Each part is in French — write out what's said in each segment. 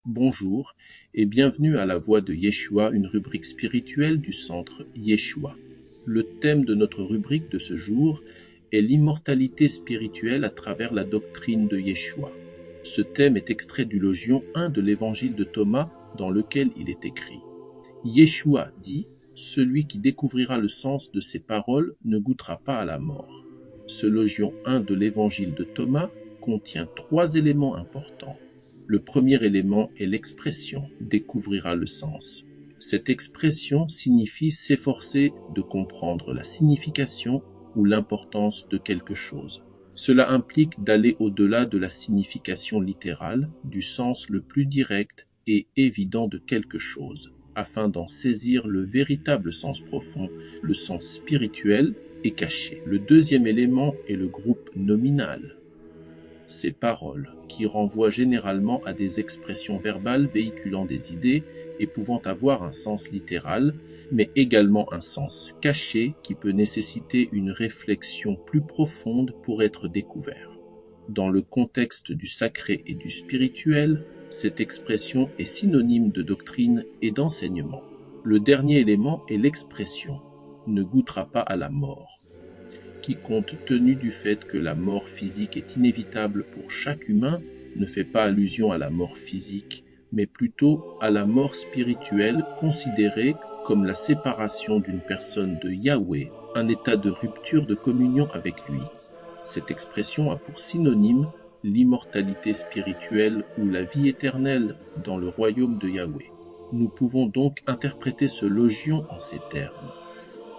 Bonjour et bienvenue à La Voix de Yeshua, une rubrique spirituelle du centre Yeshua. Le thème de notre rubrique de ce jour est l'immortalité spirituelle à travers la doctrine de Yeshua. Ce thème est extrait du Logion 1 de l'évangile de Thomas dans lequel il est écrit « Yeshua dit, celui qui découvrira le sens de ces paroles ne goûtera pas à la mort ». Ce Logion 1 de l'évangile de Thomas contient 3 éléments importants. Le premier élément est l'expression « découvrira le sens ». Cette expression signifie s'efforcer de comprendre la signification ou l'importance de quelque chose. Cela implique d'aller au-delà de la signification littérale, du sens le plus direct et évident de quelque chose, afin d'en saisir le véritable sens profond, le sens spirituel et caché. Le deuxième élément est le groupe nominal. Ces paroles, qui renvoient généralement à des expressions verbales véhiculant des idées et pouvant avoir un sens littéral, mais également un sens caché qui peut nécessiter une réflexion plus profonde pour être découvert. Dans le contexte du sacré et du spirituel, cette expression est synonyme de doctrine et d'enseignement. Le dernier élément est l'expression « ne goûtera pas à la mort », qui, compte tenu du fait que la mort physique est inévitable pour chaque humain, ne fait pas allusion à la mort physique, mais plutôt à la mort spirituelle considérée comme la séparation d'une personne de Yahweh, un état de rupture de communion avec lui. Cette expression a pour synonyme l'immortalité spirituelle ou la vie éternelle dans le royaume de Yahweh. Nous pouvons donc interpréter ce logion en ces termes.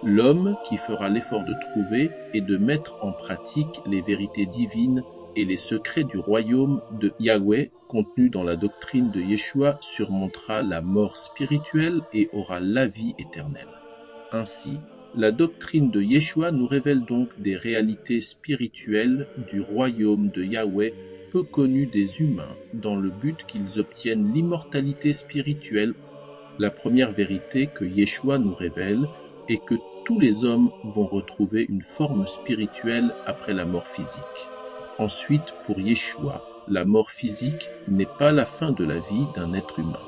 L'homme qui fera l'effort de trouver et de mettre en pratique les vérités divines et les secrets du royaume de Yahweh contenus dans la doctrine de Yeshua surmontera la mort spirituelle et aura la vie éternelle. Ainsi, la doctrine de Yeshua nous révèle donc des réalités spirituelles du royaume de Yahweh peu connues des humains dans le but qu'ils obtiennent l'immortalité spirituelle. La première vérité que Yeshua nous révèle est que tous les hommes vont retrouver une forme spirituelle après la mort physique. Ensuite, pour Yeshua, la mort physique n'est pas la fin de la vie d'un être humain.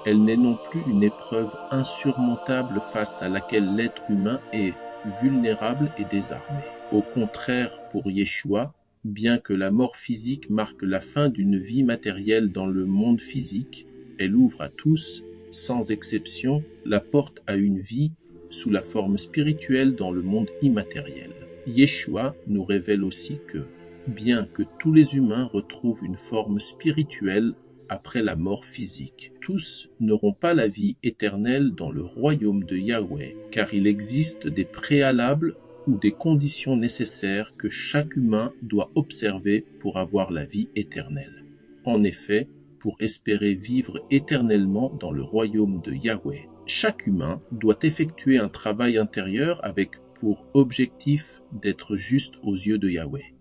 Elle n'est non plus une épreuve insurmontable face à laquelle l'être humain est vulnérable et désarmé. Au contraire, pour Yeshua, bien que la mort physique marque la fin d'une vie matérielle dans le monde physique, elle ouvre à tous, sans exception, la porte à une vie sous la forme spirituelle dans le monde immatériel. Yeshua nous révèle aussi que, bien que tous les humains retrouvent une forme spirituelle après la mort physique, tous n'auront pas la vie éternelle dans le royaume de Yahweh, car il existe des préalables ou des conditions nécessaires que chaque humain doit observer pour avoir la vie éternelle. En effet, pour espérer vivre éternellement dans le royaume de Yahweh, chaque humain doit effectuer un travail intérieur avec pour objectif d'être juste aux yeux de Yahweh.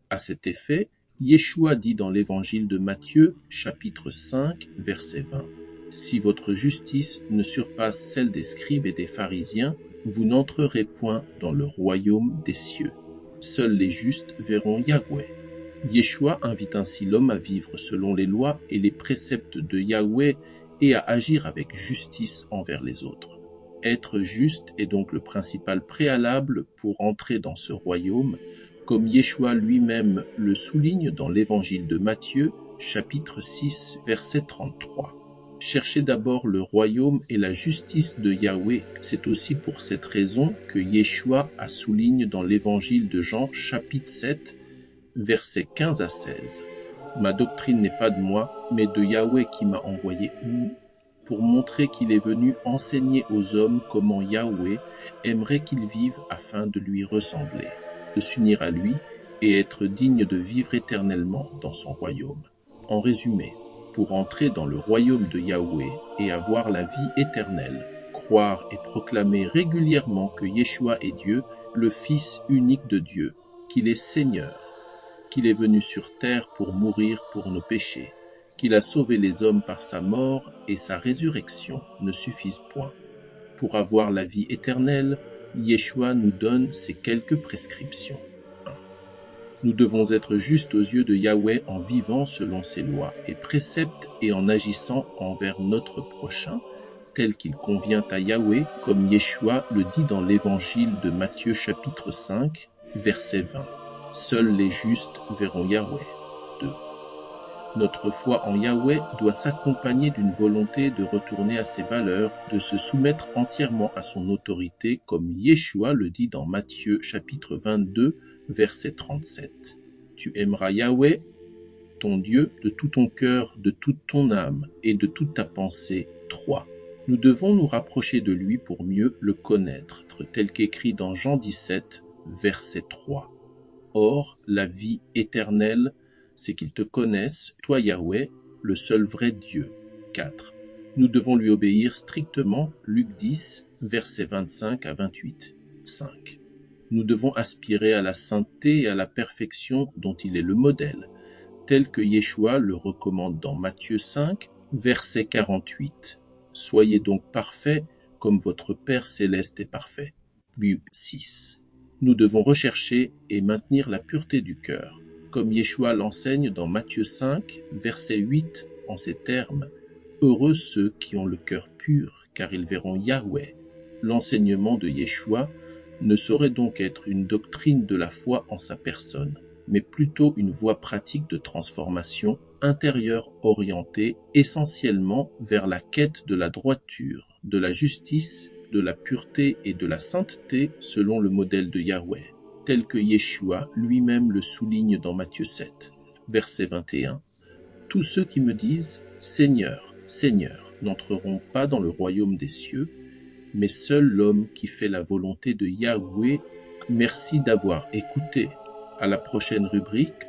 À cet effet, Yeshua dit dans l'évangile de Matthieu, chapitre 5, verset 20, « Si votre justice ne surpasse celle des scribes et des pharisiens, vous n'entrerez point dans le royaume des cieux. Seuls les justes verront Yahweh. » Yeshua invite ainsi l'homme à vivre selon les lois et les préceptes de Yahweh et à agir avec justice envers les autres. Être juste est donc le principal préalable pour entrer dans ce royaume, comme Yeshua lui-même le souligne dans l'évangile de Matthieu, chapitre 6, verset 33. Cherchez d'abord le royaume et la justice de Yahweh. C'est aussi pour cette raison que Yeshua a souligne dans l'évangile de Jean, chapitre 7, versets 15 à 16. Ma doctrine n'est pas de moi, mais de Yahweh qui m'a envoyé pour montrer qu'il est venu enseigner aux hommes comment Yahweh aimerait qu'ils vivent afin de lui ressembler, de s'unir à lui et être digne de vivre éternellement dans son royaume. En résumé, pour entrer dans le royaume de Yahweh et avoir la vie éternelle, croire et proclamer régulièrement que Yeshua est Dieu, le Fils unique de Dieu, qu'il est Seigneur, qu'il est venu sur terre pour mourir pour nos péchés, qu'il a sauvé les hommes par sa mort et sa résurrection ne suffisent point. Pour avoir la vie éternelle, Yeshua nous donne ces quelques prescriptions. 1. Nous devons être justes aux yeux de Yahweh en vivant selon ses lois et préceptes et en agissant envers notre prochain, tel qu'il convient à Yahweh, comme Yeshua le dit dans l'évangile de Matthieu chapitre 5, verset 20. Seuls les justes verront Yahweh. 2. Notre foi en Yahweh doit s'accompagner d'une volonté de retourner à ses valeurs, de se soumettre entièrement à son autorité, comme Yeshua le dit dans Matthieu chapitre 22, verset 37. Tu aimeras Yahweh, ton Dieu, de tout ton cœur, de toute ton âme et de toute ta pensée. 3. Nous devons nous rapprocher de lui pour mieux le connaître, tel qu'écrit dans Jean 17, verset 3. Or, la vie éternelle, c'est qu'ils te connaissent, toi Yahweh, le seul vrai Dieu. 4. Nous devons lui obéir strictement, Luc 10, versets 25 à 28. 5. Nous devons aspirer à la sainteté et à la perfection dont il est le modèle, tel que Yeshua le recommande dans Matthieu 5, verset 48. Soyez donc parfaits comme votre Père céleste est parfait. Luc 6. Nous devons rechercher et maintenir la pureté du cœur, comme Yeshua l'enseigne dans Matthieu 5, verset 8, en ces termes. Heureux ceux qui ont le cœur pur, car ils verront Yahweh. L'enseignement de Yeshua ne saurait donc être une doctrine de la foi en sa personne, mais plutôt une voie pratique de transformation intérieure orientée essentiellement vers la quête de la droiture, de la justice, de la pureté et de la sainteté selon le modèle de Yahweh, tel que Yeshua lui-même le souligne dans Matthieu 7, verset 21. Tous ceux qui me disent « Seigneur, Seigneur » n'entreront pas dans le royaume des cieux, mais seul l'homme qui fait la volonté de Yahweh. Merci d'avoir écouté. À la prochaine rubrique,